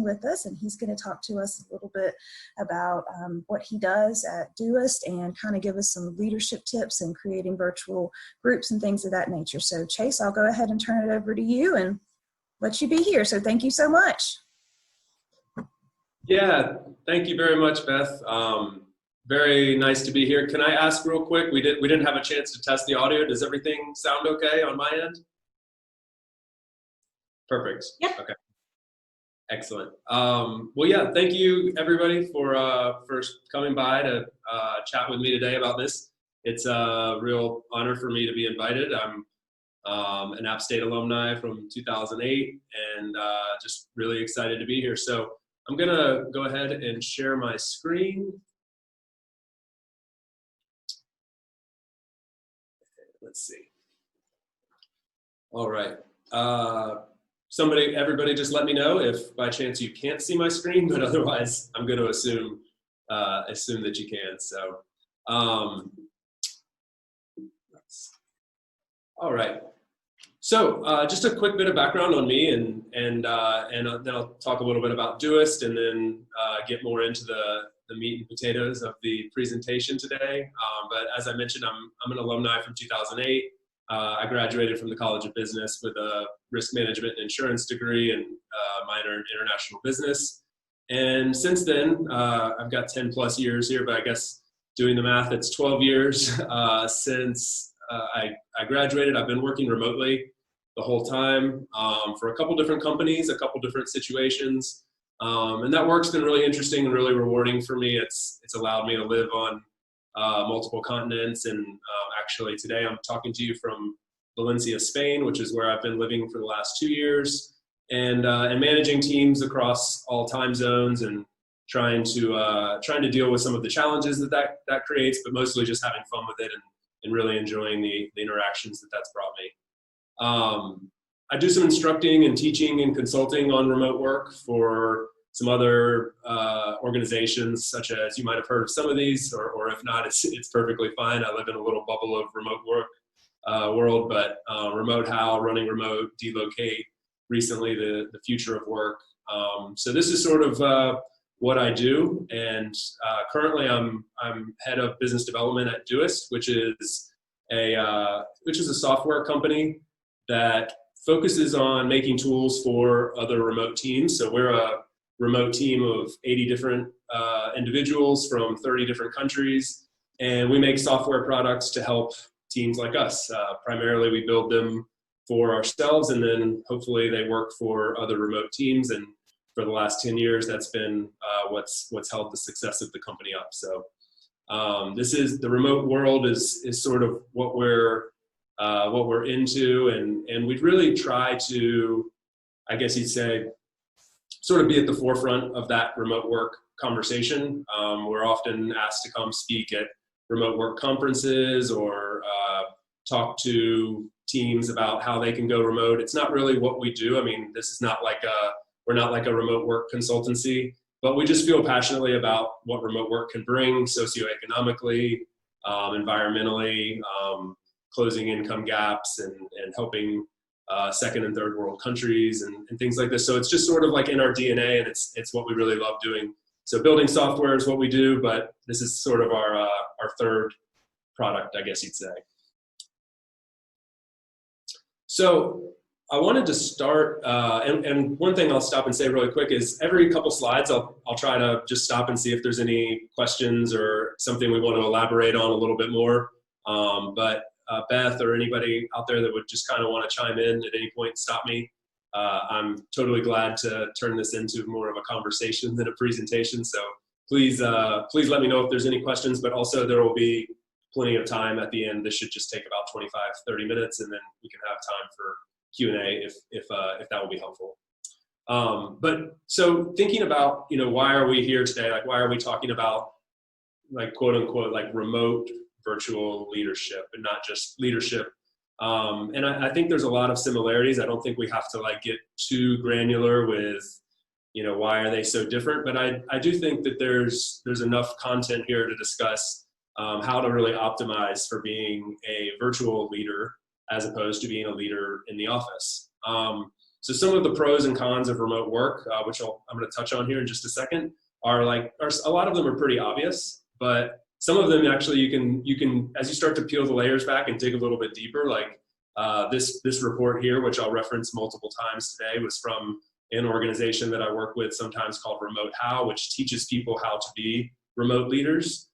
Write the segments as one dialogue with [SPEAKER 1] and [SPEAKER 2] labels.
[SPEAKER 1] with us, and he's going to talk to us a little bit about what he does at Doist and kind of give us some leadership tips in creating virtual groups and things of that nature. So Chase, I'll go ahead and turn it over to you and let you be here. So thank you so much.
[SPEAKER 2] Yeah, thank you very much, Beth. Very nice to be here. Can I ask real quick? We didn't have a chance to test the audio. Does everything sound okay on my end? Perfect.
[SPEAKER 1] Yeah.
[SPEAKER 2] Okay. Excellent. Well, yeah, thank you everybody for coming by to chat with me today about this. It's a real honor for me to be invited. I'm an App State alumni from 2008 and just really excited to be here. So I'm gonna go ahead and share my screen. Let's see. All right. Everybody just let me know if by chance you can't see my screen, but otherwise I'm going to assume that you can. So, all right. So just a quick bit of background on me, and then I'll talk a little bit about Doist, and then get more into the meat and potatoes of the presentation today. But as I mentioned, I'm an alumni from 2008. I graduated from the College of Business with a risk management and insurance degree and minor in international business. And since then, I've got 10 plus years here, but I guess doing the math, it's 12 years since I graduated. I've been working remotely the whole time for a couple different companies, a couple different situations. And that work's been really interesting and really rewarding for me. It's allowed me to live on multiple continents, and actually today I'm talking to you from Valencia, Spain, which is where I've been living for the last 2 years, and managing teams across all time zones and trying to deal with some of the challenges that creates, but mostly just having fun with it and really enjoying the interactions that's brought me. I do some instructing and teaching and consulting on remote work for some other organizations, such as, you might have heard of some of these, or if not, it's perfectly fine. I live in a little bubble of remote work world, but Remote How, Running Remote, Delocate, recently the Future of Work. So this is sort of what I do, and currently I'm head of business development at Doist, which is a software company that focuses on making tools for other remote teams. So we're a remote team of 80 different individuals from 30 different countries, and we make software products to help teams like us. Primarily we build them for ourselves, and then hopefully they work for other remote teams, and for the last 10 years that's been what's held the success of the company up. So this is the remote world is sort of what we're into, and we'd really try to, I guess you'd say, sort of be at the forefront of that remote work conversation. We're often asked to come speak at remote work conferences or talk to teams about how they can go remote. It's not really what we do. I mean, this is not we're not like a remote work consultancy, but we just feel passionately about what remote work can bring socioeconomically, environmentally, closing income gaps, and helping second and third world countries and things like this. So it's just sort of like in our DNA, and it's what we really love doing. So building software is what we do, but this is sort of our third product, I guess you'd say. So I wanted to start, and one thing I'll stop and say really quick is every couple slides, I'll try to just stop and see if there's any questions or something we want to elaborate on a little bit more. But Beth or anybody out there that would just kind of want to chime in at any point, stop me. I'm totally glad to turn this into more of a conversation than a presentation. So please let me know if there's any questions, but also there will be plenty of time at the end. This should just take about 25, 30 minutes, and then we can have time for Q&A if that will be helpful. But so thinking about, why are we here today? Like, why are we talking about, like, quote unquote, like remote virtual leadership and not just leadership? And I think there's a lot of similarities. I don't think we have to like get too granular with, why are they so different? But I do think that there's enough content here to discuss how to really optimize for being a virtual leader as opposed to being a leader in the office. So some of the pros and cons of remote work, which I'm going to touch on here in just a second, are a lot of them are pretty obvious, but some of them actually you can as you start to peel the layers back and dig a little bit deeper, like this report here, which I'll reference multiple times today, was from an organization that I work with sometimes called Remote How, which teaches people how to be remote leaders.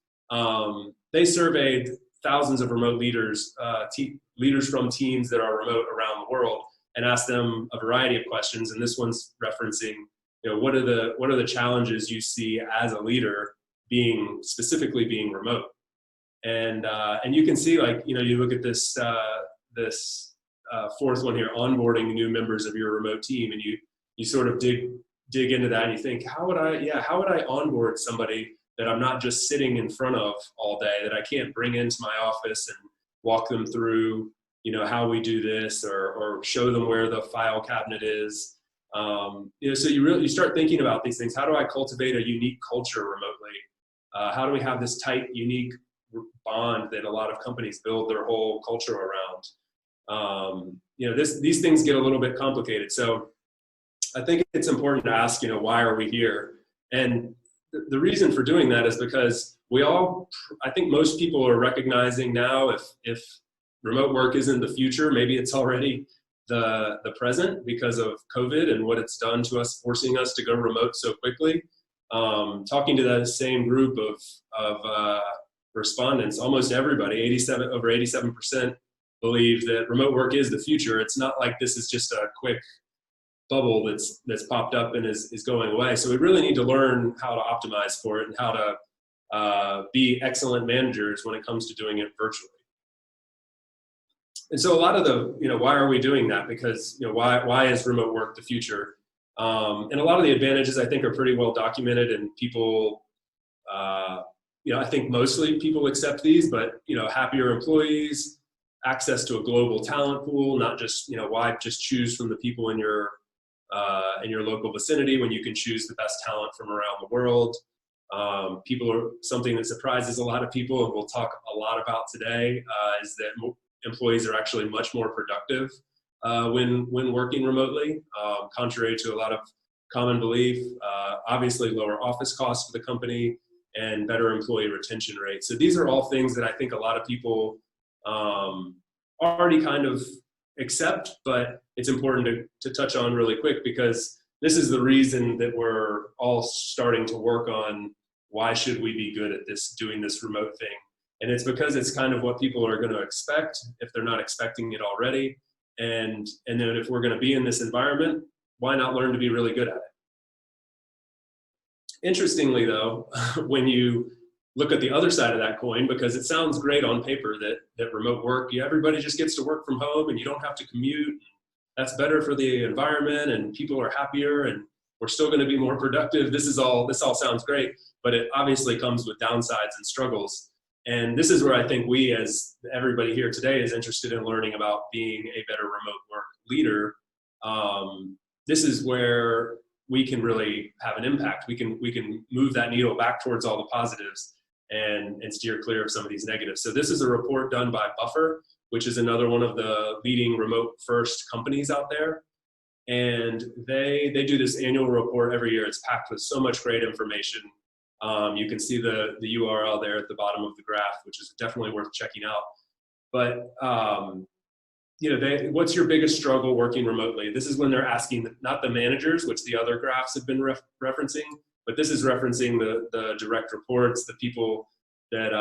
[SPEAKER 2] They surveyed thousands of remote leaders, leaders from teams that are remote around the world, and asked them a variety of questions. And this one's referencing, what are the challenges you see as a leader specifically being remote? And you can see, you look at this fourth one here, onboarding new members of your remote team, and you sort of dig into that, and you think, how would I onboard somebody that I'm not just sitting in front of all day, that I can't bring into my office and walk them through, how we do this, or show them where the file cabinet is. So you start thinking about these things. How do I cultivate a unique culture remotely? How do we have this tight, unique bond that a lot of companies build their whole culture around? These things get a little bit complicated. So I think it's important to ask, why are we here? And the reason for doing that is because I think most people are recognizing now, if remote work isn't the future, maybe it's already the present because of COVID and what it's done to us, forcing us to go remote so quickly. Talking to that same group of respondents, almost everybody, over 87% believe that remote work is the future. It's not like this is just a quick bubble that's popped up and is going away. So we really need to learn how to optimize for it and how to be excellent managers when it comes to doing it virtually. And so a lot of why are we doing that? Because, why is remote work the future? And a lot of the advantages, I think, are pretty well documented, and people, I think mostly people accept these, but, happier employees, access to a global talent pool, not just, why just choose from the people in your local vicinity when you can choose the best talent from around the world. Something that surprises a lot of people, and we'll talk a lot about today, is that employees are actually much more productive when working remotely, contrary to a lot of common belief. Obviously, lower office costs for the company and better employee retention rates. So these are all things that I think a lot of people already kind of accept, but it's important to touch on really quick, because this is the reason that we're all starting to work on why should we be good at doing this remote thing. And it's because it's kind of what people are going to expect if they're not expecting it already. And then if we're going to be in this environment, why not learn to be really good at it? Interestingly, though, when you look at the other side of that coin, because it sounds great on paper that remote work, everybody just gets to work from home and you don't have to commute. That's better for the environment and people are happier and we're still going to be more productive. This all sounds great, but it obviously comes with downsides and struggles. And this is where I think we, as everybody here today, is interested in learning about being a better remote work leader. This is where we can really have an impact. We can move that needle back towards all the positives and steer clear of some of these negatives. So this is a report done by Buffer, which is another one of the leading remote first companies out there. And they do this annual report every year. It's packed with so much great information. You can see the URL there at the bottom of the graph, which is definitely worth checking out. But what's your biggest struggle working remotely? This is when they're asking not the managers, which the other graphs have been referencing, but this is referencing the direct reports, the people that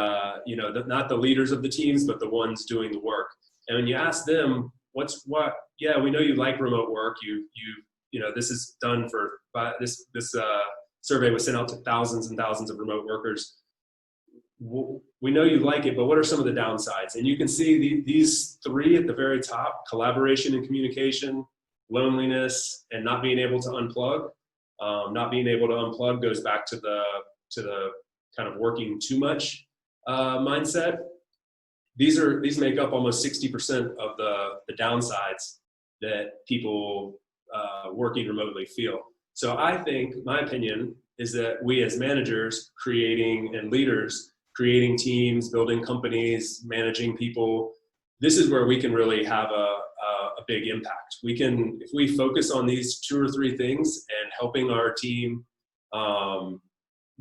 [SPEAKER 2] not the leaders of the teams, but the ones doing the work. And when you ask them, yeah, we know you like remote work. This is done this survey was sent out to thousands and thousands of remote workers. We know you like it, but what are some of the downsides? And you can see these three at the very top: collaboration and communication, loneliness, and not being able to unplug. Not being able to unplug goes back to the kind of working too much mindset. These make up almost 60% of the downsides that people working remotely feel. So I think, my opinion is that we as managers and leaders, creating teams, building companies, managing people, this is where we can really have a a big impact. If we focus on these 2 or 3 things and helping our team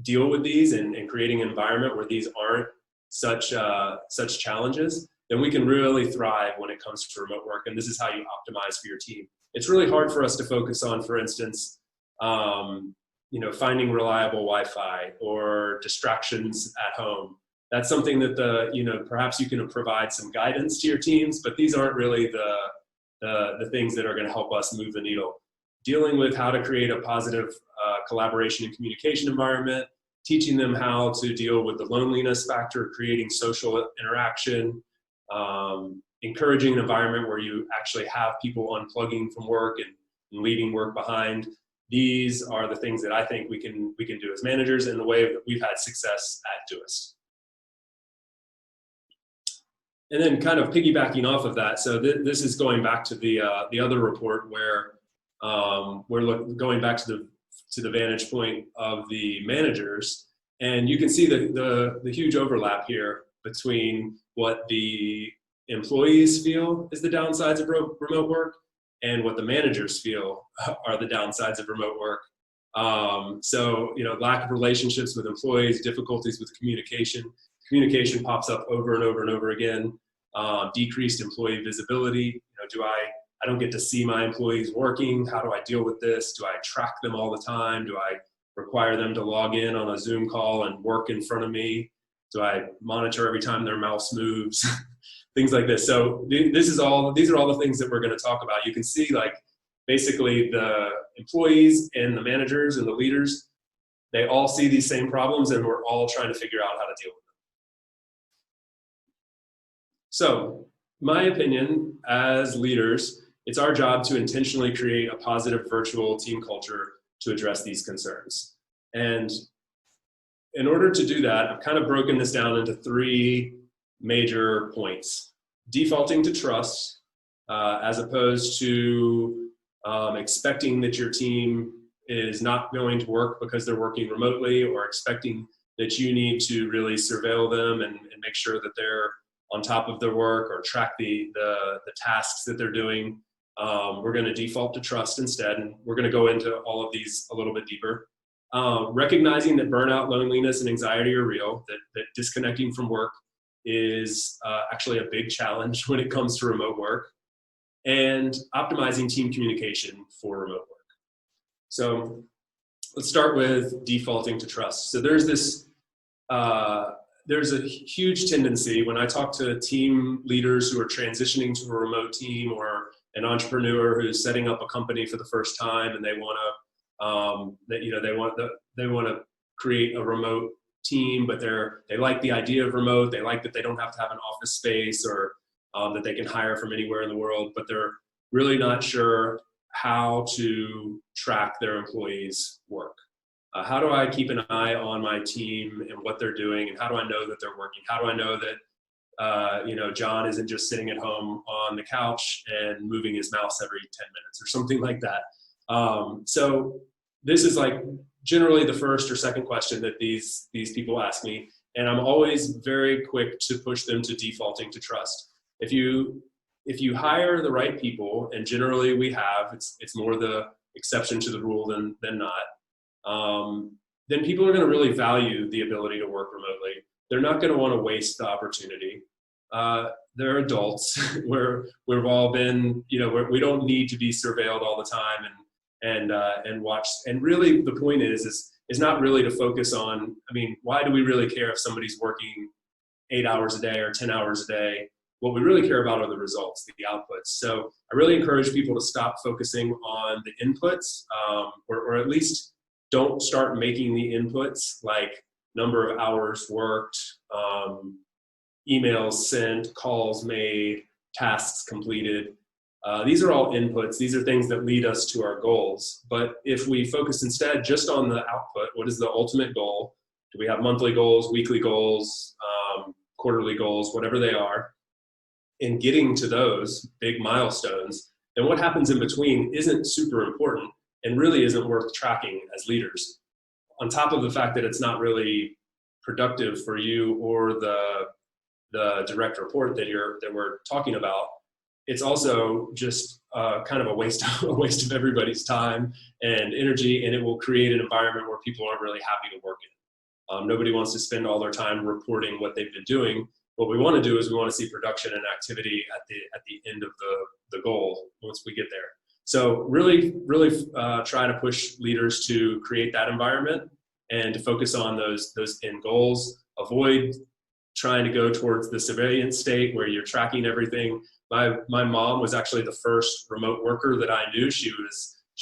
[SPEAKER 2] deal with these and creating an environment where these aren't such challenges, then we can really thrive when it comes to remote work. And this is how you optimize for your team. It's really hard for us to focus on, for instance, finding reliable Wi-Fi or distractions at home. That's something that perhaps you can provide some guidance to your teams, but these aren't really the things that are going to help us move the needle. Dealing with how to create a positive collaboration and communication environment, teaching them how to deal with the loneliness factor, creating social interaction, encouraging an environment where you actually have people unplugging from work and leaving work behind. These are the things that I think we can do as managers in the way that we've had success at Doist. And then kind of piggybacking off of that, so this is going back to the other report where we're going back to the vantage point of the managers, and you can see the huge overlap here between what the employees feel is the downsides of remote work and what the managers feel are the downsides of remote work. So, lack of relationships with employees, difficulties with communication. Communication pops up over and over and over again. Decreased employee visibility. I don't get to see my employees working. How do I deal with this? Do I track them all the time? Do I require them to log in on a Zoom call and work in front of me? Do I monitor every time their mouse moves? Things like this. So these are all the things that we're going to talk about. You can see basically the employees and the managers and the leaders, they all see these same problems, and we're all trying to figure out how to deal with them. So my opinion, as leaders, it's our job to intentionally create a positive virtual team culture to address these concerns. And in order to do that, I've kind of broken this down into 3 major points. Defaulting to trust, as opposed to expecting that your team is not going to work because they're working remotely, or expecting that you need to really surveil them and make sure that they're on top of their work or track the tasks that they're doing. We're going to default to trust instead, and we're going to go into all of these a little bit deeper. Recognizing that burnout, loneliness, and anxiety are real, that disconnecting from work is actually a big challenge when it comes to remote work, and optimizing team communication for remote work. So let's start with defaulting to trust. So there's a huge tendency when I talk to team leaders who are transitioning to a remote team, or an entrepreneur who's setting up a company for the first time and they want to create a remote team, but they like the idea of remote. They like that they don't have to have an office space, or that they can hire from anywhere in the world, but they're really not sure how to track their employees' work. How do I keep an eye on my team and what they're doing, and how do I know that they're working? How do I know that John isn't just sitting at home on the couch and moving his mouse every 10 minutes or something like that? So this is generally the first or second question that these people ask me, and I'm always very quick to push them to defaulting to trust. If you hire the right people, and generally we have, it's more the exception to the rule than not, then people are going to really value the ability to work remotely. They're not going to want to waste the opportunity. They're adults. We've all been, we don't need to be surveilled all the time and watched. And really, the point is not really to focus on. Why do we really care if somebody's working 8 hours a day or 10 hours a day? What we really care about are the results, the outputs. So I really encourage people to stop focusing on the inputs, or at least don't start making the inputs like number of hours worked, emails sent, calls made, tasks completed. These are all inputs. These are things that lead us to our goals. But if we focus instead just on the output, what is the ultimate goal? Do we have monthly goals, weekly goals, quarterly goals, whatever they are? In getting to those big milestones, then what happens in between isn't super important and really isn't worth tracking as leaders. On top of the fact that it's not really productive for you or the direct report that we're talking about, it's also just kind of a waste of everybody's time and energy, and it will create an environment where people aren't really happy to work in. Nobody wants to spend all their time reporting what they've been doing. What we want to do is we want to see production and activity at the end of the goal once we get there. So really try to push leaders to create that environment and to focus on those end goals. Avoid trying to go towards the surveillance state where you're tracking everything. My mom was actually the first remote worker that I knew. She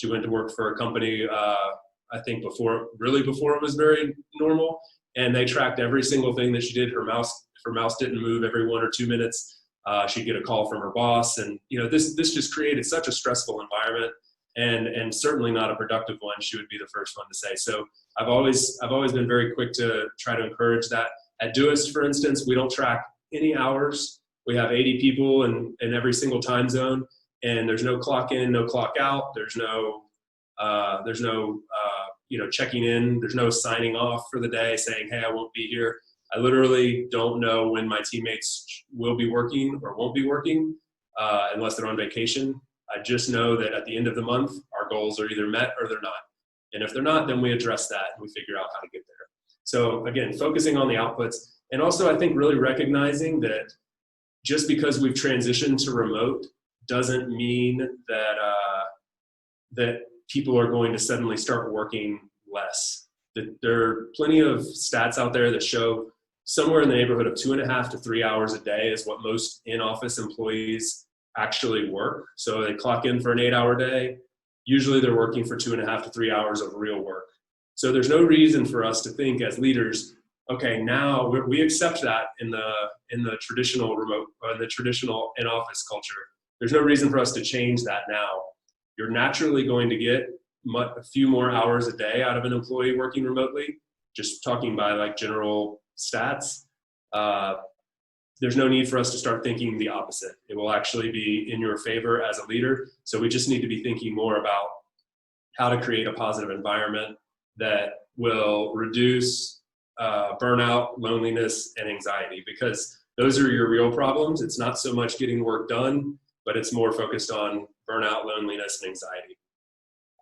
[SPEAKER 2] went to work for a company, I think before it was very normal, and they tracked every single thing that she did. If her mouse didn't move every 1 or 2 minutes, she'd get a call from her boss. And this just created such a stressful environment, and certainly not a productive one. She would be the first one to say. So I've always been very quick to try to encourage that. At Doist, for instance, we don't track any hours. We have 80 people in every single time zone, and there's no clock in, no clock out. There's no checking in. There's no signing off for the day saying, hey, I won't be here. I literally don't know when my teammates will be working or won't be working unless they're on vacation. I just know that at the end of the month, our goals are either met or they're not. And if they're not, then we address that and we figure out how to get there. So again, focusing on the outputs, and also I think really recognizing that just because we've transitioned to remote doesn't mean that that people are going to suddenly start working less. There are plenty of stats out there that show somewhere in the neighborhood of 2.5 to 3 hours a day is what most in-office employees actually work. So they clock in for an 8-hour day. Usually they're working for 2.5 to 3 hours of real work. So there's no reason for us to think as leaders, okay, now we accept that in the traditional remote, or in the traditional in-office culture. There's no reason for us to change that now. You're naturally going to get a few more hours a day out of an employee working remotely, just talking by like general stats. There's no need for us to start thinking the opposite. It will actually be in your favor as a leader. So we just need to be thinking more about how to create a positive environment that will reduce burnout, loneliness, and anxiety, because those are your real problems. It's not so much getting work done, but it's more focused on burnout, loneliness, and anxiety.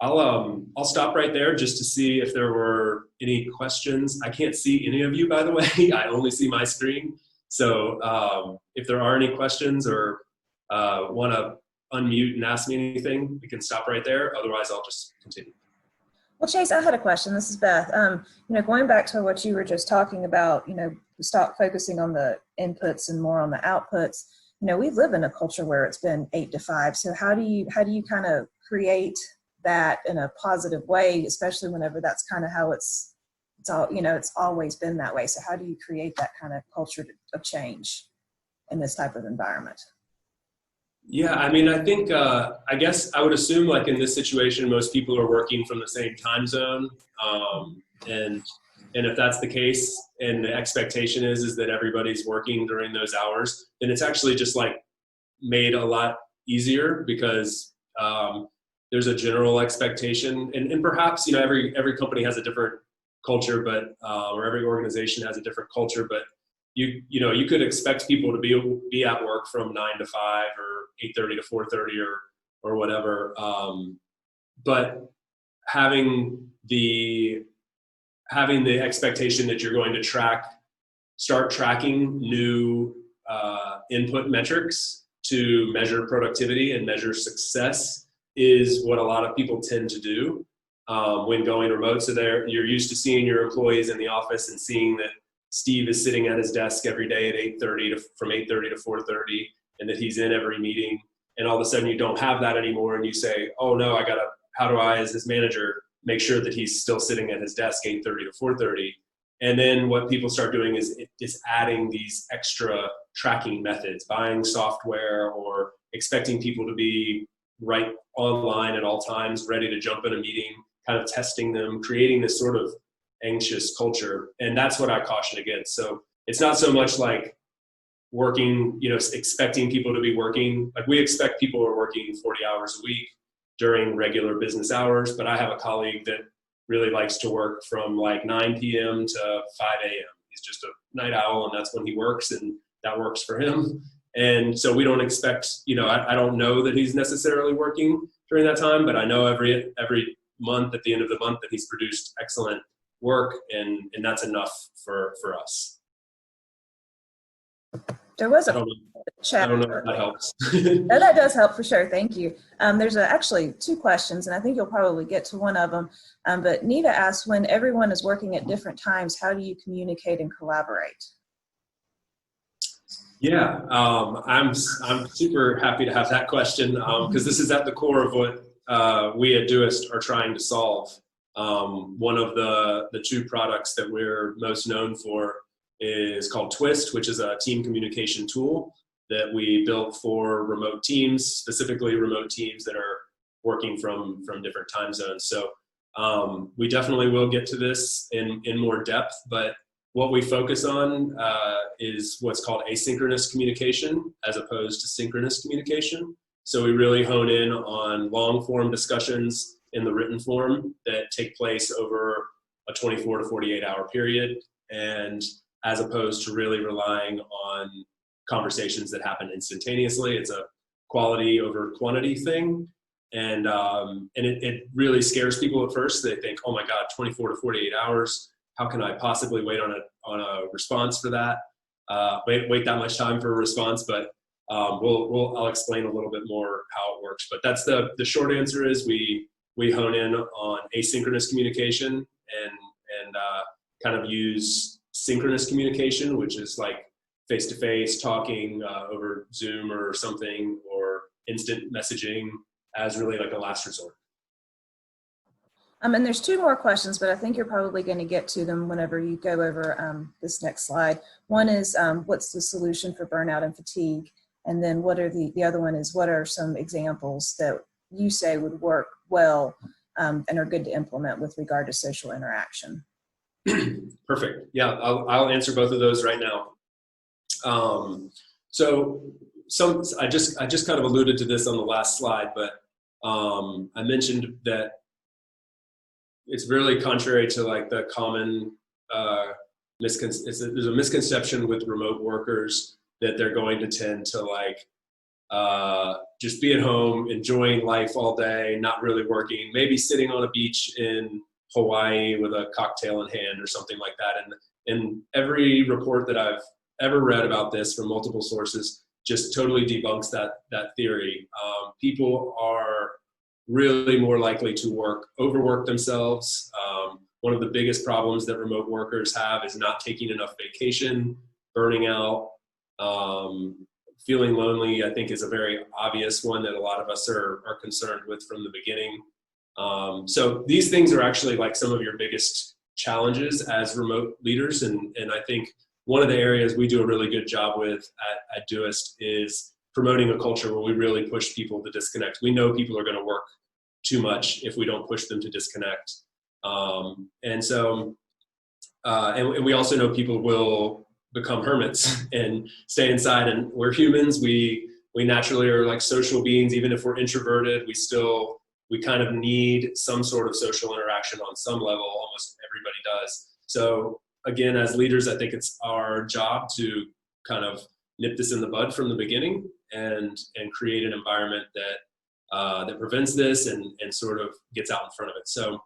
[SPEAKER 2] I'll stop right there just to see if there were any questions. I can't see any of you, by the way. I only see my screen. So if there are any questions or want to unmute and ask me anything, we can stop right there. Otherwise, I'll just continue.
[SPEAKER 1] Well, Chase, I had a question. This is Beth. Going back to what you were just talking about, stop focusing on the inputs and more on the outputs. We live in a culture where it's been 8 to 5. So how do you kind of create that in a positive way, especially whenever that's kind of how it's always been that way. So how do you create that kind of culture of change in this type of environment?
[SPEAKER 2] Yeah, I mean, I think, I guess I would assume like in this situation, most people are working from the same time zone. And if that's the case, and the expectation is that everybody's working during those hours, then it's actually just like made a lot easier because there's a general expectation, and perhaps, every company has a different culture, but, or every organization has a different culture, but you could expect people to be at work from 9 to 5 or 8:30 to 4:30 or whatever. But having the expectation that you're going to start tracking new input metrics to measure productivity and measure success is what a lot of people tend to do when going remote. So you're used to seeing your employees in the office and seeing that Steve is sitting at his desk every day at from 8:30 to 4:30, and that he's in every meeting. And all of a sudden you don't have that anymore, and you say, oh no, how do I, as his manager, make sure that he's still sitting at his desk 8:30 to 4:30? And then what people start doing is adding these extra tracking methods, buying software or expecting people to be right online at all times, ready to jump in a meeting, kind of testing them, creating this sort of anxious culture. And that's what I caution against. So it's not so much like working, expecting people to be working. Like we expect people who are working 40 hours a week during regular business hours, but I have a colleague that really likes to work from like 9 p.m. to 5 a.m. He's just a night owl, and that's when he works, and that works for him. And so we don't expect, I don't know that he's necessarily working during that time, but I know every month at the end of the month that he's produced excellent work, and that's enough for us.
[SPEAKER 1] There was
[SPEAKER 2] I
[SPEAKER 1] a
[SPEAKER 2] don't know if that helps.
[SPEAKER 1] No, that does help for sure. Thank you. There's actually 2 questions, and I think you'll probably get to one of them. But Nita asked, when everyone is working at different times, how do you communicate and collaborate?
[SPEAKER 2] Yeah, I'm super happy to have that question, because this is at the core of what we at Doist are trying to solve. One of the 2 products that we're most known for is called Twist, which is a team communication tool that we built for remote teams, specifically remote teams that are working from different time zones. So we definitely will get to this in more depth, but what we focus on is what's called asynchronous communication as opposed to synchronous communication. So we really hone in on long form discussions in the written form that take place over a 24 to 48 hour period, and as opposed to really relying on conversations that happen instantaneously. It's a quality over quantity thing. And it really scares people at first. They think, oh my God, 24 to 48 hours. How can I possibly wait on a response for that? Wait that much time for a response, but I'll explain a little bit more how it works. But that's the short answer is we hone in on asynchronous communication and kind of use synchronous communication, which is like face-to-face talking over Zoom or something, or instant messaging as really like a last resort.
[SPEAKER 1] And there's 2 more questions, but I think you're probably going to get to them whenever you go over this next slide. One is, what's the solution for burnout and fatigue? And then what are the other one is, what are some examples that you say would work well and are good to implement with regard to social interaction?
[SPEAKER 2] Perfect. Yeah, I'll answer both of those right now. I just kind of alluded to this on the last slide, but I mentioned that it's really contrary to like the common there's a misconception with remote workers that they're going to tend to like just be at home enjoying life all day, not really working, maybe sitting on a beach in Hawaii with a cocktail in hand or something like that. And every report that I've ever read about this from multiple sources just totally debunks that theory. People are really more likely to overwork themselves. One of the biggest problems that remote workers have is not taking enough vacation, burning out, feeling lonely, I think is a very obvious one that a lot of us are concerned with from the beginning. So these things are actually like some of your biggest challenges as remote leaders. And I think one of the areas we do a really good job with at Doist is promoting a culture where we really push people to disconnect. We know people are going to work too much if we don't push them to disconnect. And we also know people will become hermits and stay inside, and we're humans. We naturally are like social beings. Even if we're introverted, we kind of need some sort of social interaction on some level. Almost everybody does. So again, as leaders, I think it's our job to kind of nip this in the bud from the beginning and create an environment that prevents this and sort of gets out in front of it. So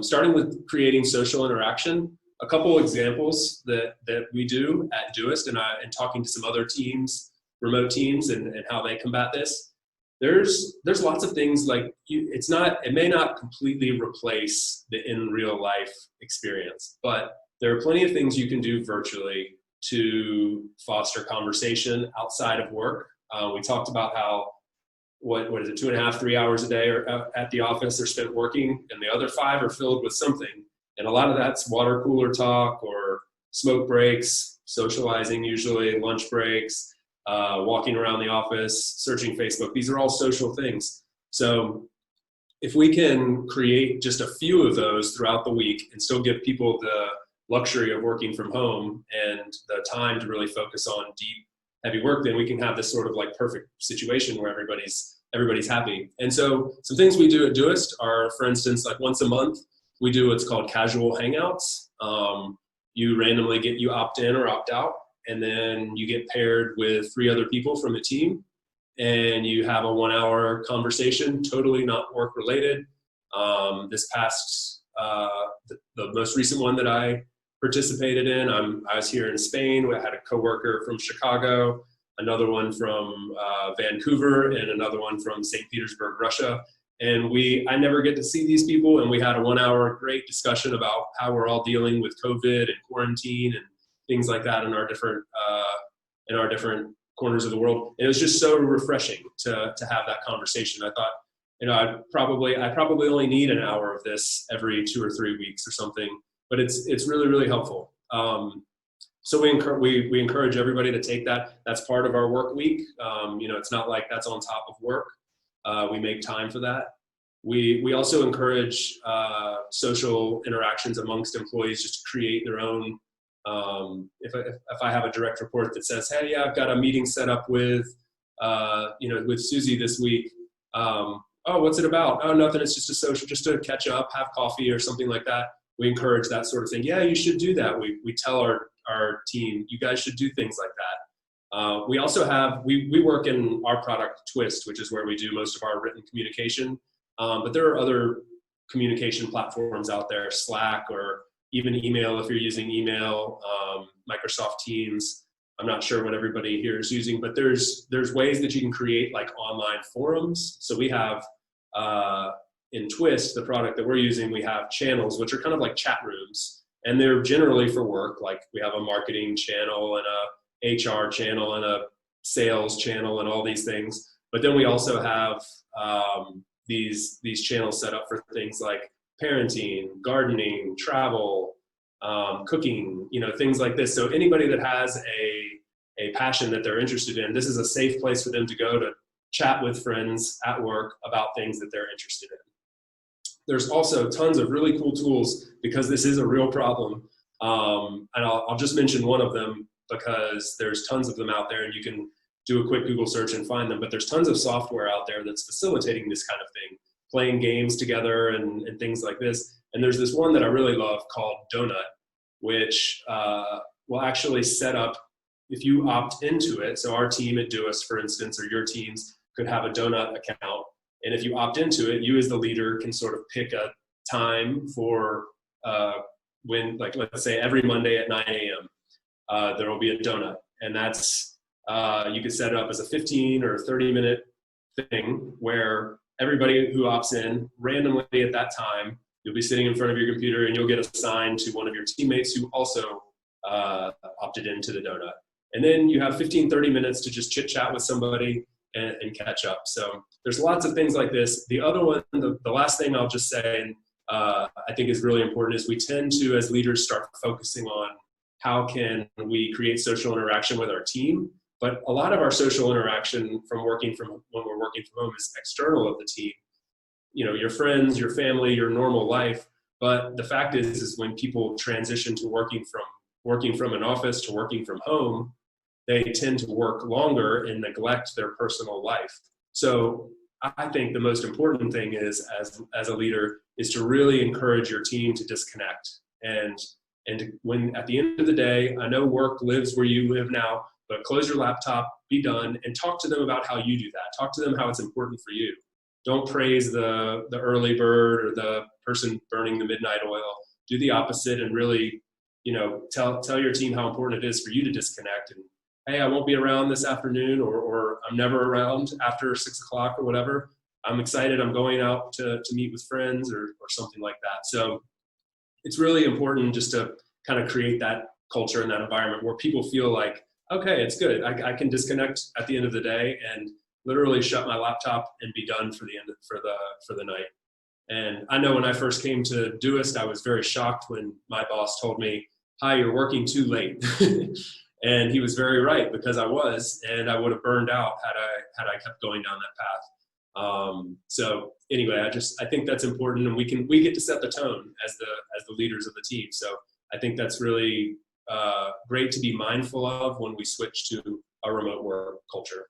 [SPEAKER 2] starting with creating social interaction, a couple examples that we do at Doist and talking to some other teams, remote teams, and how they combat this. There's lots of things like it may not completely replace the in real life experience, but there are plenty of things you can do virtually to foster conversation outside of work. We talked about how what is it, 2.5, 3 hours a day or at the office are spent working, and the other 5 are filled with something. And a lot of that's water cooler talk or smoke breaks, socializing usually, lunch breaks, walking around the office, searching Facebook. These are all social things. So if we can create just a few of those throughout the week and still give people the luxury of working from home and the time to really focus on deep, heavy work, then we can have this sort of like perfect situation where everybody's happy. And so some things we do at Doist are, for instance, like once a month, we do what's called casual hangouts. You randomly you opt in or opt out, and then you get paired with 3 other people from the team, and you have a 1-hour conversation, totally not work related. This past, the most recent one that I participated in, I was here in Spain. I had a coworker from Chicago, another one from Vancouver, and another one from St. Petersburg, Russia. And I never get to see these people, and we had a 1-hour great discussion about how we're all dealing with COVID and quarantine and things like that in our different corners of the world. And it was just so refreshing to have that conversation. I thought, I probably only need an hour of this every 2 or 3 weeks or something, but it's really, really helpful. So we encourage everybody to take that. That's part of our work week. It's not like that's on top of work. We make time for that. We also encourage social interactions amongst employees, just to create their own. If I have a direct report that says, hey, yeah, I've got a meeting set up with Susie this week. Oh, what's it about? Oh, nothing. It's just a social, just to catch up, have coffee or something like that. We encourage that sort of thing. Yeah, you should do that. We tell our team, you guys should do things like that. We also have, we work in our product Twist, which is where we do most of our written communication. But there are other communication platforms out there, Slack, or even email if you're using email, Microsoft Teams. I'm not sure what everybody here is using, but there's ways that you can create like online forums. So we have, in Twist, the product that we're using, we have channels, which are kind of like chat rooms. And they're generally for work. Like we have a marketing channel and a HR channel and a sales channel and all these things. But then we also have these channels set up for things like parenting, gardening, travel, cooking, things like this. So anybody that has a passion that they're interested in, this is a safe place for them to go to chat with friends at work about things that they're interested in. There's also tons of really cool tools because this is a real problem. And I'll just mention one of them because there's tons of them out there and you can do a quick Google search and find them, but there's tons of software out there that's facilitating this kind of thing, playing games together and things like this. And there's this one that I really love called Donut, which will actually set up, if you opt into it, so our team at Doist, for instance, or your teams could have a Donut account. And if you opt into it, you as the leader can sort of pick a time for when, like, let's say every Monday at 9 a.m., there will be a donut. And that's, you could set it up as a 15 or 30-minute thing where everybody who opts in randomly at that time, you'll be sitting in front of your computer and you'll get assigned to one of your teammates who also opted into the donut. And then you have 15, 30 minutes to just chit chat with somebody and catch up. So there's lots of things like this. The other one, the last thing I'll just say, and I think is really important, is we tend to, as leaders, start focusing on how can we create social interaction with our team. But a lot of our social interaction when we're working from home is external of the team. Your friends, your family, your normal life. But the fact is when people transition to working from an office to working from home, they tend to work longer and neglect their personal life. So I think the most important thing is, as a leader, is to really encourage your team to disconnect. And when at the end of the day, I know work lives where you live now, but close your laptop, be done, and talk to them about how you do that. Talk to them how it's important for you. Don't praise the early bird or the person burning the midnight oil. Do the opposite and really, tell your team how important it is for you to disconnect. And hey, I won't be around this afternoon, or I'm never around after 6 o'clock or whatever. I'm excited. I'm going out to meet with friends or something like that. So it's really important just to kind of create that culture and that environment where people feel like, okay, it's good. I can disconnect at the end of the day and literally shut my laptop and be done for the night. And I know when I first came to Doist, I was very shocked when my boss told me, "Hi, you're working too late." And he was very right, because I was, and I would have burned out had I kept going down that path. So anyway, I think that's important, and we get to set the tone as the leaders of the team. So I think that's really great to be mindful of when we switch to a remote work culture.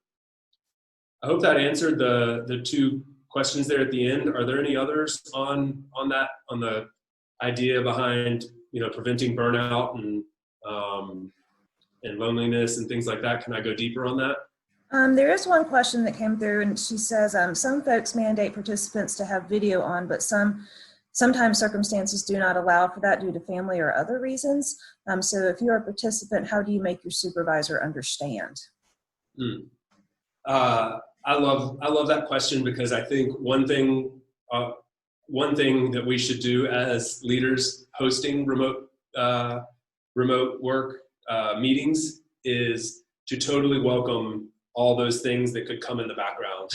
[SPEAKER 2] I hope that answered the 2 questions there at the end. Are there any others on the idea behind preventing burnout and and loneliness and things like that. Can I go deeper on that?
[SPEAKER 1] There is one question that came through, and she says some folks mandate participants to have video on, but sometimes circumstances do not allow for that due to family or other reasons. So if you're a participant, how do you make your supervisor understand?
[SPEAKER 2] I love that question, because I think one thing that we should do as leaders hosting remote work meetings is to totally welcome all those things that could come in the background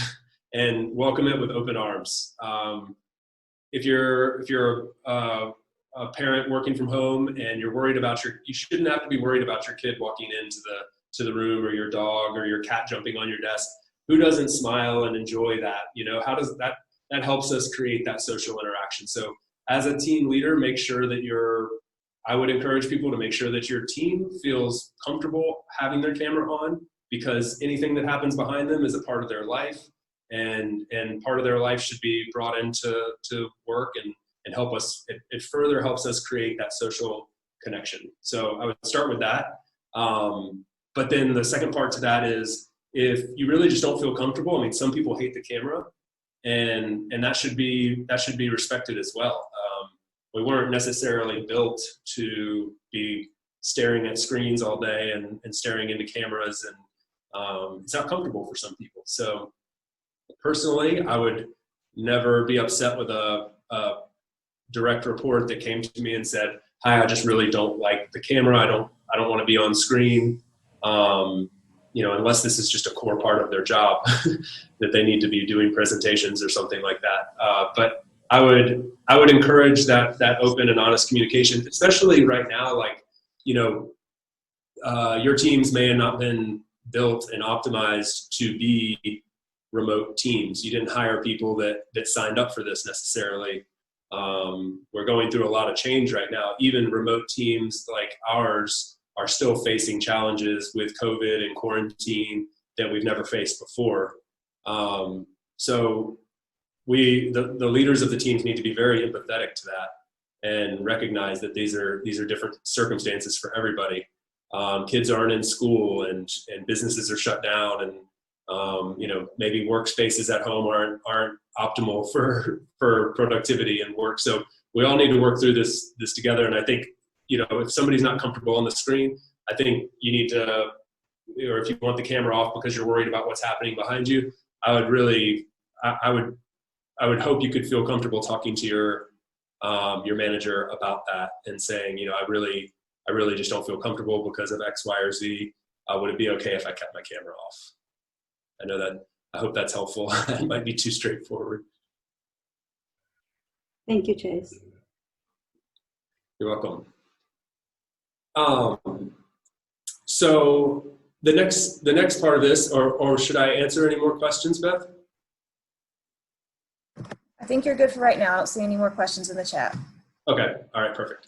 [SPEAKER 2] and welcome it with open arms. If you're a parent working from home and you're worried about you shouldn't have to be worried about your kid walking into the room, or your dog or your cat jumping on your desk. Who doesn't smile and enjoy that? You know, how does that helps us create that social interaction. So as a team leader, make sure that I would encourage people to make sure that your team feels comfortable having their camera on, because anything that happens behind them is a part of their life, and part of their life should be brought into work and help us. It further helps us create that social connection. So I would start with that. But then the second part to that is, if you really just don't feel comfortable, I mean, some people hate the camera, and that should be respected as well. We weren't necessarily built to be staring at screens all day and staring into cameras, and it's not comfortable for some people. So personally, I would never be upset with a direct report that came to me and said, "Hi, I just really don't like the camera. I don't want to be on screen." Unless this is just a core part of their job that they need to be doing presentations or something like that. But I would encourage that open and honest communication, especially right now. Like, your teams may have not been built and optimized to be remote teams. You didn't hire people that signed up for this necessarily. We're going through a lot of change right now. Even remote teams like ours are still facing challenges with COVID and quarantine that we've never faced before. So the leaders of the teams need to be very empathetic to that and recognize that these are different circumstances for everybody. Kids aren't in school, and businesses are shut down, and maybe workspaces at home aren't optimal for productivity and work. So we all need to work through this together. And I think, if somebody's not comfortable on the screen, I think you need to, or if you want the camera off because you're worried about what's happening behind you, I would hope you could feel comfortable talking to your manager about that and saying, I really just don't feel comfortable because of X, Y, or Z. Would it be okay if I kept my camera off? I hope that's helpful. It might be too straightforward.
[SPEAKER 3] Thank you, Chase.
[SPEAKER 2] You're welcome. So the next part of this, or should I answer any more questions, Beth?
[SPEAKER 1] I think you're good for right now. I don't see any more questions in the chat.
[SPEAKER 2] Okay. All right. Perfect.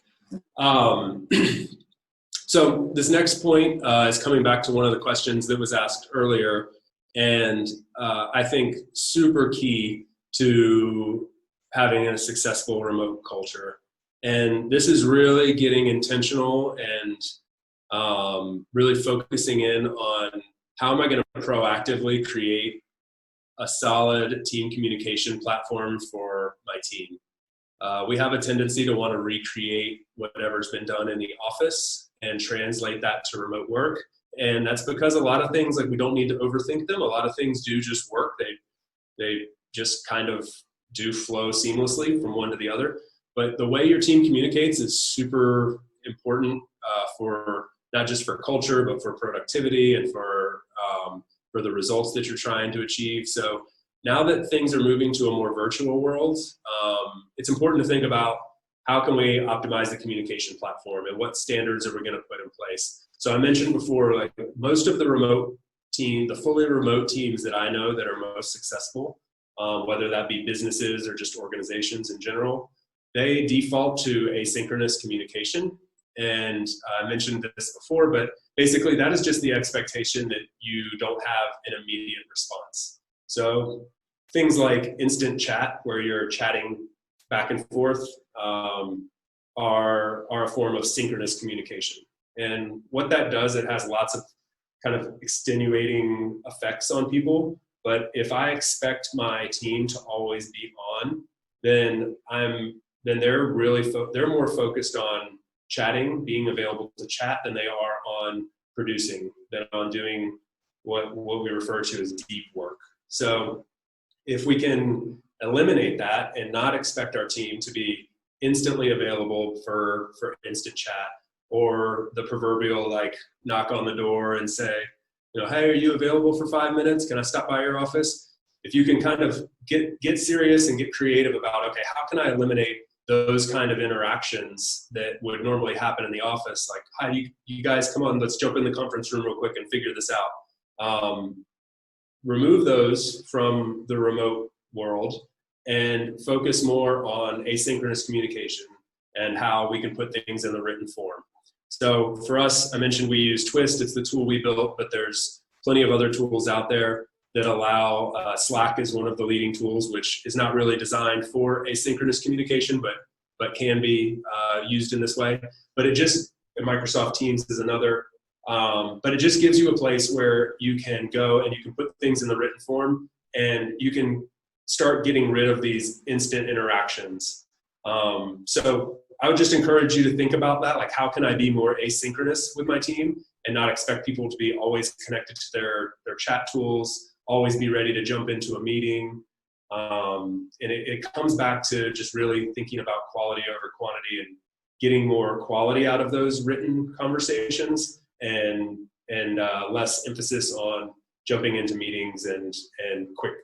[SPEAKER 2] So this next point is coming back to one of the questions that was asked earlier, and I think super key to having a successful remote culture. And this is really getting intentional and really focusing in on how am I going to proactively create a solid team communication platform for my team. We have a tendency to want to recreate whatever's been done in the office and translate that to remote work. And that's because a lot of things, like, we don't need to overthink them. A lot of things do just work. They just kind of do flow seamlessly from one to the other. But the way your team communicates is super important for not just for culture, but for productivity and for the results that you're trying to achieve. So now that things are moving to a more virtual world, it's important to think about how can we optimize the communication platform and what standards are we going to put in place. So I mentioned before, like, most of the fully remote teams that I know that are most successful, whether that be businesses or just organizations in general, they default to asynchronous communication. And I mentioned this before, but basically that is just the expectation that you don't have an immediate response. So things like instant chat, where you're chatting back and forth, are a form of synchronous communication. And what that does, it has lots of kind of extenuating effects on people. But if I expect my team to always be on, then they're more focused on chatting, being available to chat, than they are on producing, than on doing what we refer to as deep work. So if we can eliminate that and not expect our team to be instantly available for instant chat, or the proverbial like knock on the door and say, hey, are you available for 5 minutes? Can I stop by your office? If you can kind of get serious and get creative about, okay, how can I eliminate those kind of interactions that would normally happen in the office? Like, hi, you guys, come on, let's jump in the conference room real quick and figure this out. Remove those from the remote world and focus more on asynchronous communication and how we can put things in the written form. So for us, I mentioned we use Twist. It's the tool we built, but there's plenty of other tools out there that allow, Slack is one of the leading tools, which is not really designed for asynchronous communication, but can be used in this way. But Microsoft Teams is another, but it just gives you a place where you can go and you can put things in the written form, and you can start getting rid of these instant interactions. So I would just encourage you to think about that. Like, how can I be more asynchronous with my team and not expect people to be always connected to their chat tools, always be ready to jump into a meeting. And it comes back to just really thinking about quality over quantity and getting more quality out of those written conversations, and less emphasis on jumping into meetings and quick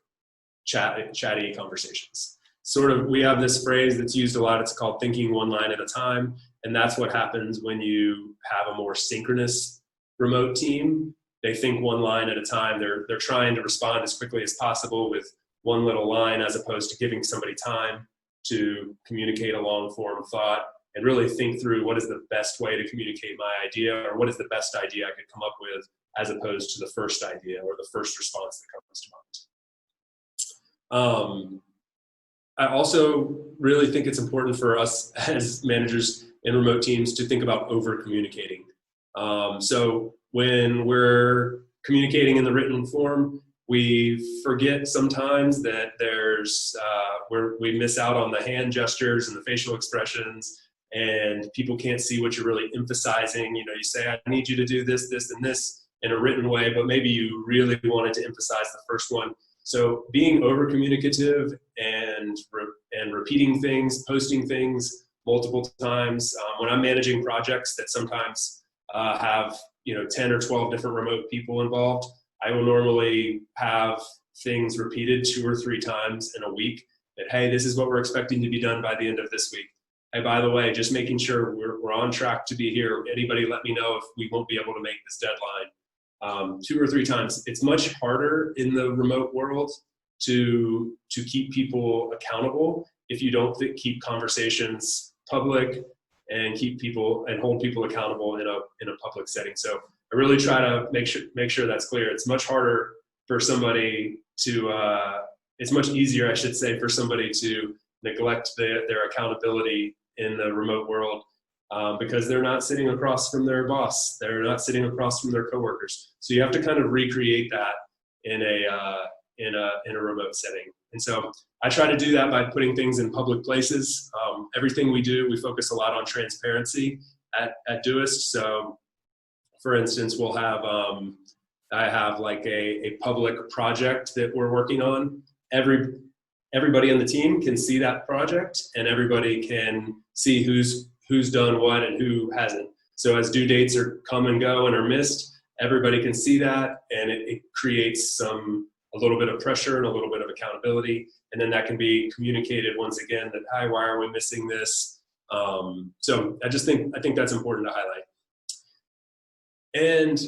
[SPEAKER 2] chatty conversations. Sort of, we have this phrase that's used a lot. It's called thinking one line at a time. And that's what happens when you have a more synchronous remote team. They think one line at a time. They're trying to respond as quickly as possible with one little line, as opposed to giving somebody time to communicate a long form thought and really think through what is the best way to communicate my idea, or what is the best idea I could come up with, as opposed to the first idea or the first response that comes to mind. I also really think it's important for us as managers in remote teams to think about over communicating. So when we're communicating in the written form, we forget sometimes that we miss out on the hand gestures and the facial expressions, and people can't see what you're really emphasizing. You say, I need you to do this, this, and this in a written way, but maybe you really wanted to emphasize the first one. So being over communicative and repeating things, posting things multiple times. When I'm managing projects that sometimes have 10 or 12 different remote people involved, I will normally have things repeated 2 or 3 times in a week. That, hey, this is what we're expecting to be done by the end of this week. Hey, by the way, just making sure we're on track to be here. Anybody let me know if we won't be able to make this deadline. 2 or 3 times. It's much harder in the remote world to keep people accountable if you don't keep conversations public and hold people accountable in a public setting. So I really try to make sure that's clear. It's much harder for somebody it's much easier, I should say, for somebody to neglect their accountability in the remote world. Because they're not sitting across from their boss. They're not sitting across from their coworkers. So you have to kind of recreate that in a remote setting. And so I try to do that by putting things in public places. Everything we do, we focus a lot on transparency at Doist. So for instance, we'll have, I have like a public project that we're working on. Everybody on the team can see that project, and everybody can see who's done what and who hasn't. So as due dates come and go and are missed, everybody can see that, and it creates a little bit of pressure and a little bit of accountability. And then that can be communicated once again that, hi, why are we missing this? So I think that's important to highlight. And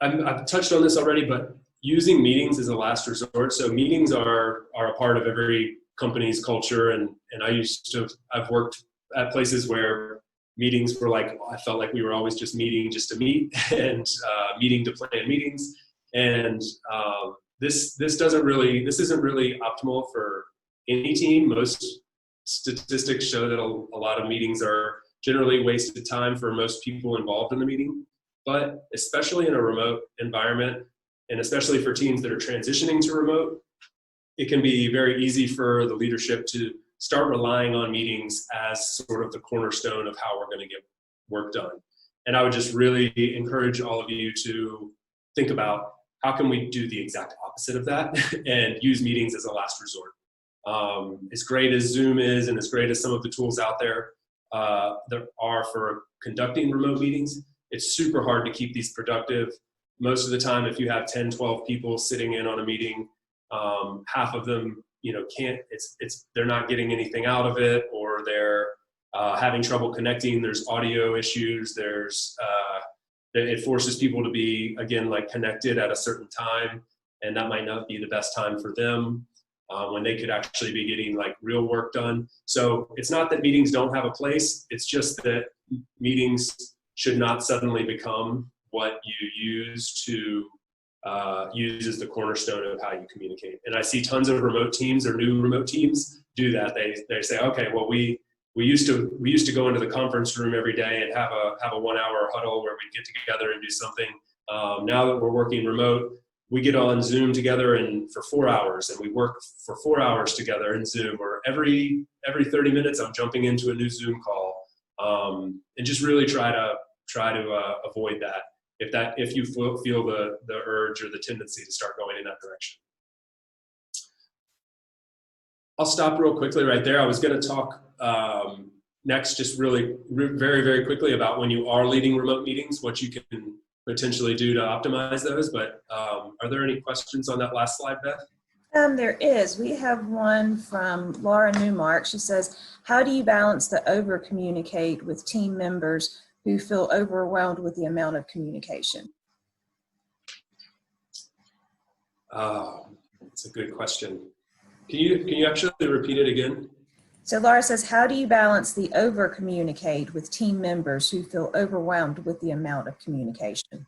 [SPEAKER 2] I've touched on this already, but using meetings as a last resort. So meetings are a part of every company's culture. And I've worked at places where meetings were like, I felt like we were always just meeting just to meet and meeting to plan meetings. And this isn't really optimal for any team. Most statistics show that a lot of meetings are generally wasted time for most people involved in the meeting. But especially in a remote environment, and especially for teams that are transitioning to remote, it can be very easy for the leadership to start relying on meetings as sort of the cornerstone of how we're going to get work done. And I would just really encourage all of you to think about how can we do the exact opposite of that and use meetings as a last resort. As great as Zoom is, and as great as some of the tools out there are for conducting remote meetings, it's super hard to keep these productive. Most of the time, if you have 10, 12 people sitting in on a meeting, half of them, they're not getting anything out of it, or they're having trouble connecting. There's audio issues. It forces people to be, again, like connected at a certain time, and that might not be the best time for them when they could actually be getting like real work done. So it's not that meetings don't have a place. It's just that meetings should not suddenly become what you use as the cornerstone of how you communicate. And I see tons of remote teams or new remote teams do that. They say, okay, well, we used to go into the conference room every day and have a 1 hour huddle where we'd get together and do something. Now that we're working remote, we get on Zoom together and for 4 hours, and we work for 4 hours together in Zoom, or every 30 minutes I'm jumping into a new Zoom call, and just really try to avoid that if you feel the urge or the tendency to start going in that direction. I'll stop real quickly right there. I was going to talk next just really very, very quickly about when you are leading remote meetings, what you can potentially do to optimize those. But are there any questions on that last slide, Beth?
[SPEAKER 1] There is. We have one from Laura Newmark. She says, how do you balance the over-communicate with team members who feel overwhelmed with the amount of communication?
[SPEAKER 2] That's a good question. Can you actually repeat it again?
[SPEAKER 1] So Laura says, how do you balance the over-communicate with team members who feel overwhelmed with the amount of communication?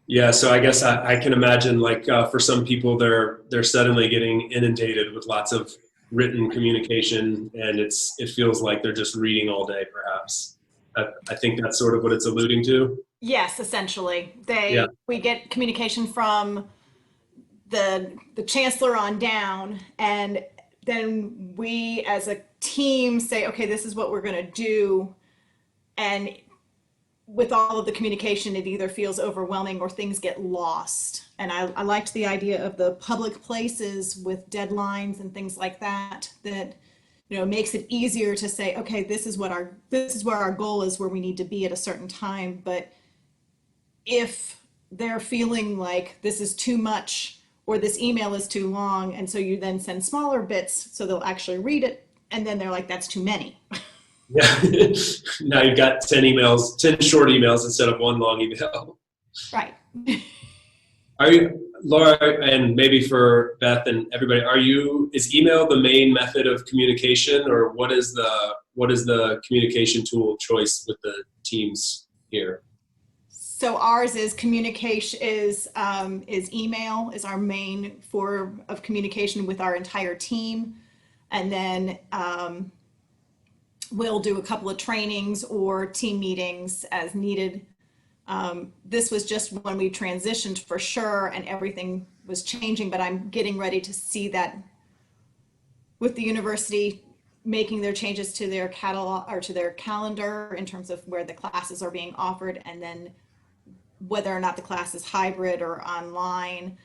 [SPEAKER 2] Yeah, so I guess I can imagine, like for some people, they're suddenly getting inundated with lots of written communication, and it feels like they're just reading all day, perhaps. I think that's sort of what it's alluding to.
[SPEAKER 3] Yes, essentially.
[SPEAKER 2] Yeah.
[SPEAKER 3] We get communication from the chancellor on down, and then we as a team say, okay, this is what we're going to do. And with all of the communication, it either feels overwhelming or things get lost. And I liked the idea of the public places with deadlines and things like that, makes it easier to say, okay, this is where our goal is, where we need to be at a certain time. But if they're feeling like this is too much, or this email is too long, and so you then send smaller bits so they'll actually read it, and then they're like, that's too many.
[SPEAKER 2] Yeah. Now you've got 10 short emails instead of one long email.
[SPEAKER 3] Right.
[SPEAKER 2] Are you, Laura, and maybe for Beth and everybody, is email the main method of communication, or what is the communication tool of choice with the teams here?
[SPEAKER 3] So ours is communication, is email is our main form of communication with our entire team. And then we'll do a couple of trainings or team meetings as needed. This was just when we transitioned for sure, and everything was changing, but I'm getting ready to see that with the university making their changes to their catalog or to their calendar in terms of where the classes are being offered, and then whether or not the class is hybrid or online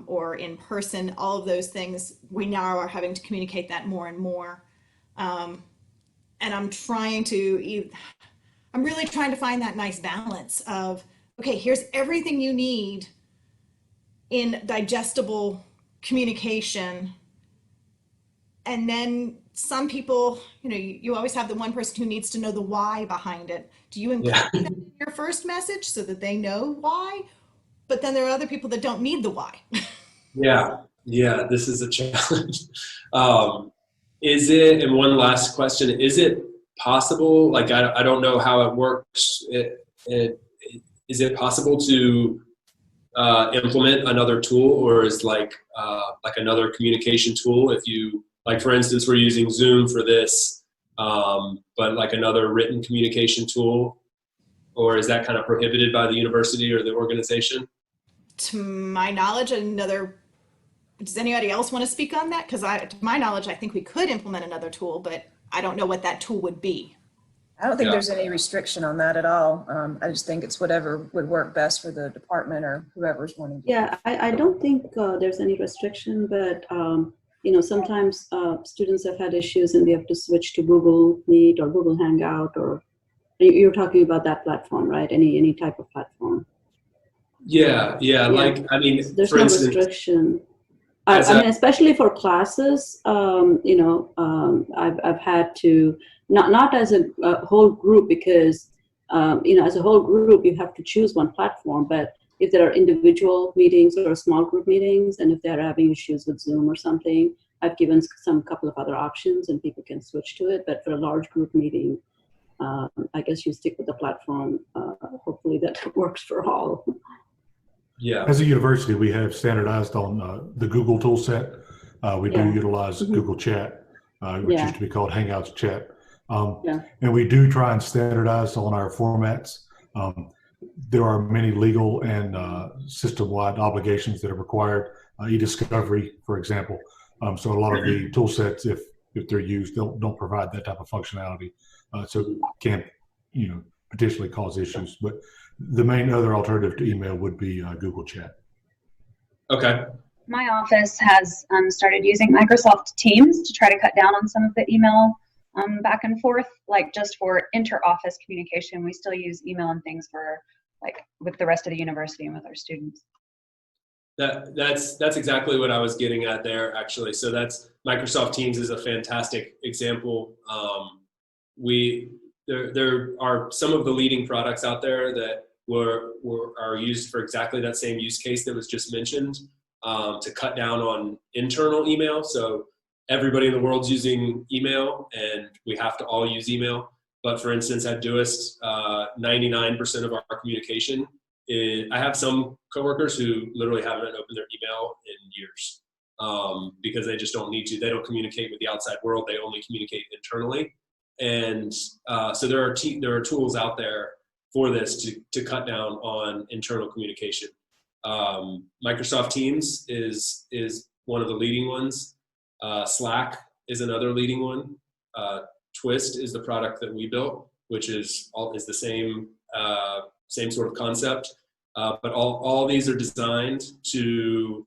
[SPEAKER 3] or in person, all of those things, we now are having to communicate that more and more. And I'm really trying to find that nice balance of, okay, here's everything you need in digestible communication. And then some people, you always have the one person who needs to know the why behind it. Do you include that in your first message so that they know why? But then there are other people that don't need the why. Yeah,
[SPEAKER 2] this is a challenge. And one last question, is it possible, like I don't know how it works, is it possible to implement another tool, or is like another communication tool? If you, like for instance, we're using Zoom for this, but like another written communication tool, or is that kind of prohibited by the university or the organization?
[SPEAKER 3] To my knowledge, does anybody else want to speak on that? Because to my knowledge, I think we could implement another tool, but I don't know what that tool would be.
[SPEAKER 1] I don't think
[SPEAKER 2] Yeah.
[SPEAKER 1] there's any restriction on that at all. I just think it's whatever would work best for the department or whoever's wanting to.
[SPEAKER 4] Yeah, I don't think there's any restriction, but sometimes students have had issues and we have to switch to Google Meet or Google Hangout, or you're talking about that platform, right? Any type of platform.
[SPEAKER 2] Yeah. Like, I mean,
[SPEAKER 4] There's
[SPEAKER 2] for
[SPEAKER 4] no
[SPEAKER 2] instance,
[SPEAKER 4] restriction.
[SPEAKER 2] as
[SPEAKER 4] I
[SPEAKER 2] a-
[SPEAKER 4] mean, especially for classes, I've had to, not as a whole group, because, as a whole group, you have to choose one platform. But if there are individual meetings or small group meetings, and if they're having issues with Zoom or something, I've given couple of other options and people can switch to it. But for a large group meeting, I guess you stick with the platform. Hopefully that works for all.
[SPEAKER 2] yeah.
[SPEAKER 5] As a university, we have standardized on the Google tool set. We do
[SPEAKER 4] Yeah.
[SPEAKER 5] utilize
[SPEAKER 4] Mhm.
[SPEAKER 5] Google Chat, which
[SPEAKER 4] Yeah.
[SPEAKER 5] used to be called Hangouts Chat.
[SPEAKER 4] Yeah.
[SPEAKER 5] And we do try and standardize on our formats. There are many legal and system-wide obligations that are required. E-discovery, for example. So a lot of the tool sets, if they're used, don't provide that type of functionality. So it can, potentially cause issues. But the main other alternative to email would be Google Chat.
[SPEAKER 2] Okay.
[SPEAKER 6] My office has started using Microsoft Teams to try to cut down on some of the email back and forth, like just for inter-office communication. We still use email and things for like with the rest of the university and with our students.
[SPEAKER 2] That's exactly what I was getting at there, actually. So that's Microsoft Teams is a fantastic example. There are some of the leading products out there that are used for exactly that same use case that was just mentioned, to cut down on internal email. So everybody in the world's using email, and we have to all use email. But for instance, at Doist, 99% of our communication I have some coworkers who literally haven't opened their email in years, because they just don't need to. They don't communicate with the outside world. They only communicate internally. And so there are tools out there for this to cut down on internal communication. Microsoft Teams is one of the leading ones. Slack is another leading one. Twist is the product that we built, which is the same sort of concept. But all these are designed to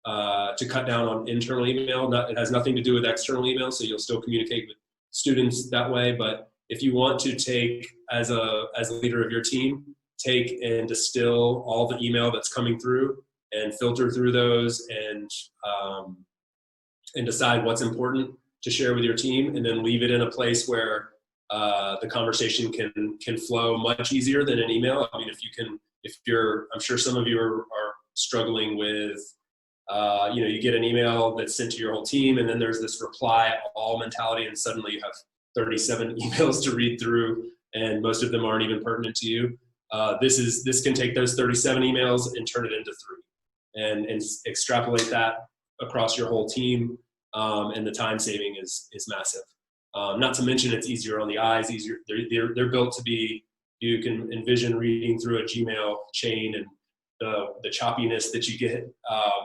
[SPEAKER 2] cut down on internal email. It has nothing to do with external email, so you'll still communicate with students that way. But if you want to take, as a leader of your team, take and distill all the email that's coming through and filter through those and decide what's important to share with your team, and then leave it in a place where the conversation can flow much easier than an email. I mean, I'm sure some of you are struggling with, you get an email that's sent to your whole team, and then there's this reply all mentality, and suddenly you have 37 emails to read through, and most of them aren't even pertinent to you. This can take those 37 emails and turn it into 3, and extrapolate that across your whole team, and the time saving is massive. Not to mention it's easier on the eyes. They're built to be. You can envision reading through a Gmail chain and the choppiness that you get.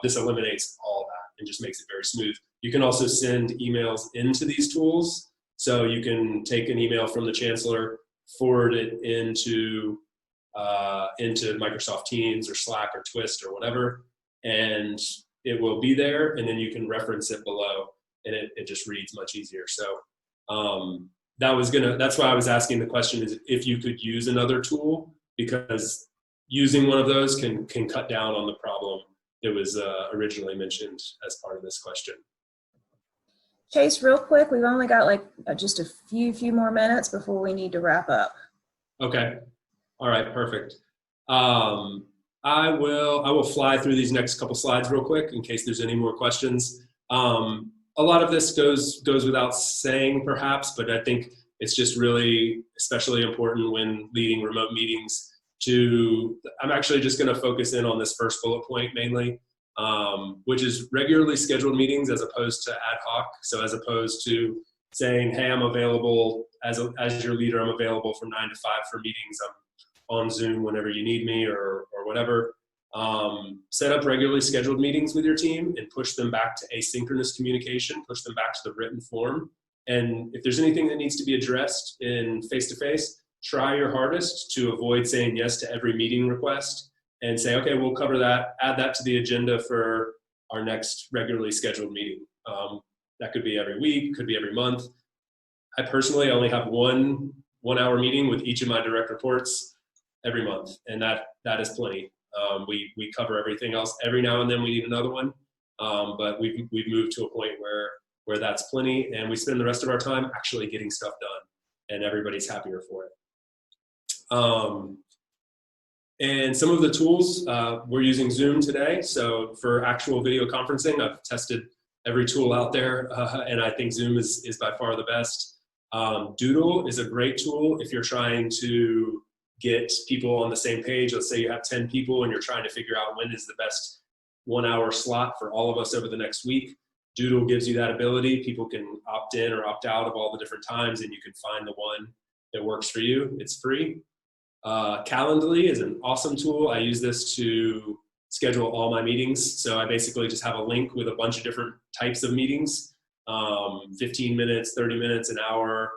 [SPEAKER 2] This eliminates all of that and just makes it very smooth. You can also send emails into these tools. So you can take an email from the chancellor, forward it into Microsoft Teams or Slack or Twist or whatever, and it will be there, and then you can reference it below, and it just reads much easier. So that's why I was asking the question, is if you could use another tool, because using one of those can cut down on the problem that was originally mentioned as part of this question.
[SPEAKER 1] Chase, real quick, we've only got just a few more minutes before we need to wrap up.
[SPEAKER 2] Okay. All right. Perfect. I will fly through these next couple slides real quick in case there's any more questions. A lot of this goes without saying, perhaps, but I think it's just really especially important when leading remote meetings. I'm actually just going to focus in on this first bullet point mainly, which is regularly scheduled meetings as opposed to ad hoc. So as opposed to saying, hey, I'm available as your leader. I'm available from 9 to 5 for meetings. I'm on Zoom whenever you need me or whatever. Set up regularly scheduled meetings with your team and push them back to asynchronous communication, push them back to the written form. And if there's anything that needs to be addressed in face-to-face, try your hardest to avoid saying yes to every meeting request and say, okay, we'll cover that, add that to the agenda for our next regularly scheduled meeting. That could be every week, could be every month. I personally only have one hour meeting with each of my direct reports every month, and that is plenty. We cover everything else. Every now and then we need another one, but we've moved to a point where that's plenty, and we spend the rest of our time actually getting stuff done, and everybody's happier for it. And some of the tools, we're using Zoom today. So for actual video conferencing, I've tested every tool out there, and I think Zoom is by far the best. Doodle is a great tool if you're trying to get people on the same page. Let's say you have 10 people and you're trying to figure out when is the best 1 hour slot for all of us over the next week. Doodle gives you that ability. People can opt in or opt out of all the different times, and you can find the one that works for you. It's free. Calendly is an awesome tool. I use this to schedule all my meetings. So I basically just have a link with a bunch of different types of meetings, 15 minutes, 30 minutes, an hour,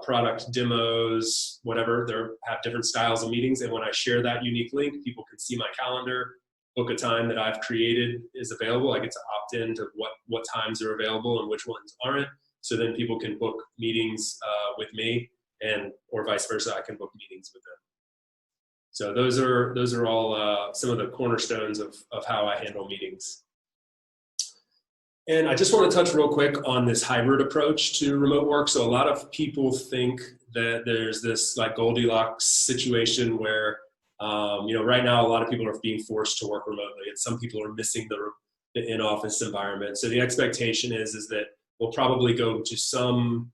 [SPEAKER 2] product demos, whatever. They have different styles of meetings. And when I share that unique link, people can see my calendar, book a time that I've created is available. I get to opt in to what times are available and which ones aren't. So then people can book meetings with me, or vice versa, I can book meetings with them. So those are all some of the cornerstones of how I handle meetings. And I just want to touch real quick on this hybrid approach to remote work. So a lot of people think that there's this like Goldilocks situation where, right now a lot of people are being forced to work remotely, and some people are missing the in-office environment. So the expectation is that we'll probably go to some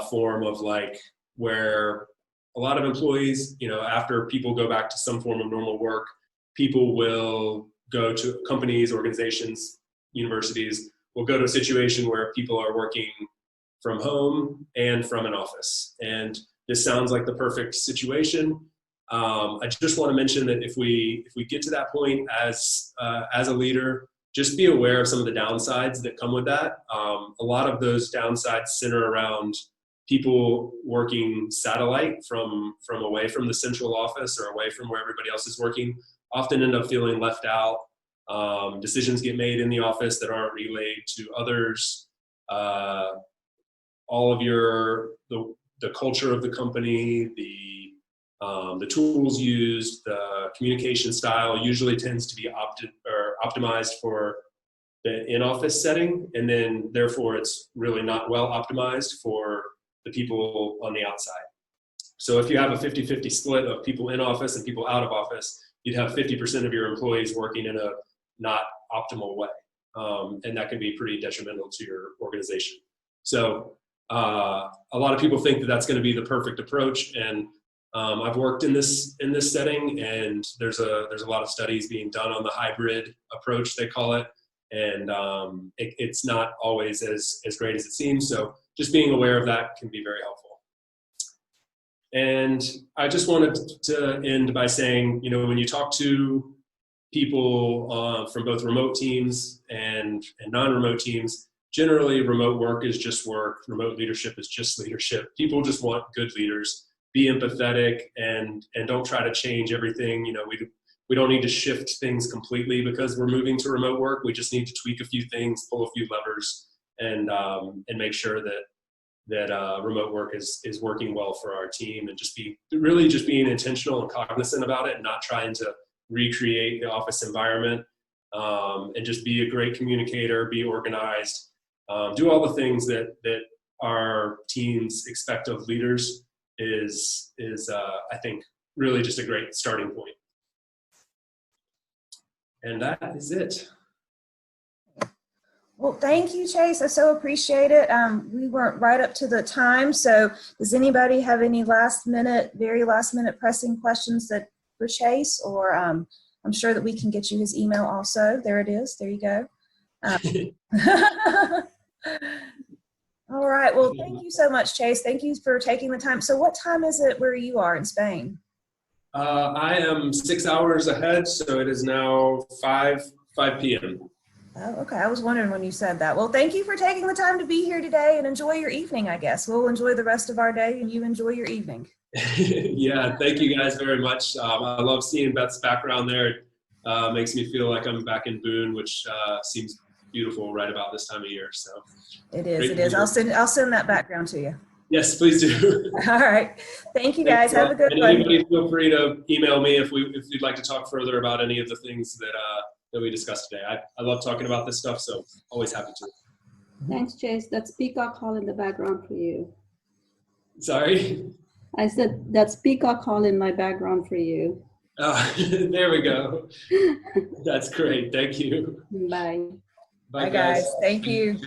[SPEAKER 2] form of like where a lot of employees, after people go back to some form of normal work, people will go to companies, organizations, universities, will go to a situation where people are working from home and from an office. And this sounds like the perfect situation. I just want to mention that if we get to that point as a leader, just be aware of some of the downsides that come with that. A lot of those downsides center around people working satellite from away from the central office or away from where everybody else is working, often end up feeling left out. Decisions get made in the office that aren't relayed to others. All of the culture of the company, the tools used, the communication style usually tends to be optimized for the in-office setting, and then therefore it's really not well optimized for the people on the outside. So if you have a 50-50 split of people in office and people out of office, you'd have 50% of your employees working in a not optimal way. And that can be pretty detrimental to your organization. So a lot of people think that that's going to be the perfect approach. And I've worked in this setting, and there's a lot of studies being done on the hybrid approach, they call it. And it's not always as great as it seems. So just being aware of that can be very helpful. And I just wanted to end by saying, when you talk to people from both remote teams and non-remote teams, generally remote work is just work. Remote leadership is just leadership. People just want good leaders. Be empathetic and don't try to change everything. We don't need to shift things completely because we're moving to remote work. We just need to tweak a few things, pull a few levers, and make sure that remote work is working well for our team, and just being intentional and cognizant about it, and not trying to recreate the office environment, and just be a great communicator, be organized, do all the things that our teams expect of leaders is I think really just a great starting point. And that is it.
[SPEAKER 1] Well, thank you, Chase. I so appreciate it. We weren't right up to the time. So does anybody have any very last minute pressing questions for Chase? Or I'm sure that we can get you his email also. There it is. There you go. All right. Well, thank you so much, Chase. Thank you for taking the time. So what time is it where you are in Spain?
[SPEAKER 2] I am 6 hours ahead, so it is now 5 p.m.
[SPEAKER 1] Oh, okay. I was wondering when you said that. Well, thank you for taking the time to be here today and enjoy your evening, I guess. We'll enjoy the rest of our day and you enjoy your evening.
[SPEAKER 2] Yeah, thank you guys very much. I love seeing Beth's background there. It makes me feel like I'm back in Boone, which seems beautiful right about this time of year. So
[SPEAKER 1] It is.
[SPEAKER 2] Great
[SPEAKER 1] It
[SPEAKER 2] to
[SPEAKER 1] is.
[SPEAKER 2] hear.
[SPEAKER 1] I'll send that background to you.
[SPEAKER 2] yes, please do.
[SPEAKER 1] All right. Thank you guys. Have a good
[SPEAKER 2] And
[SPEAKER 1] one.
[SPEAKER 2] anybody feel free to email me if you'd like to talk further about any of the things that we discussed today. I love talking about this stuff, so always happy to.
[SPEAKER 4] Thanks, Chase. That's Peacock Hall in the background for you.
[SPEAKER 2] Sorry.
[SPEAKER 4] I said that's Peacock Hall in my background for you.
[SPEAKER 2] There we go. That's great. Thank you.
[SPEAKER 4] Bye.
[SPEAKER 1] Bye, guys. Thank you.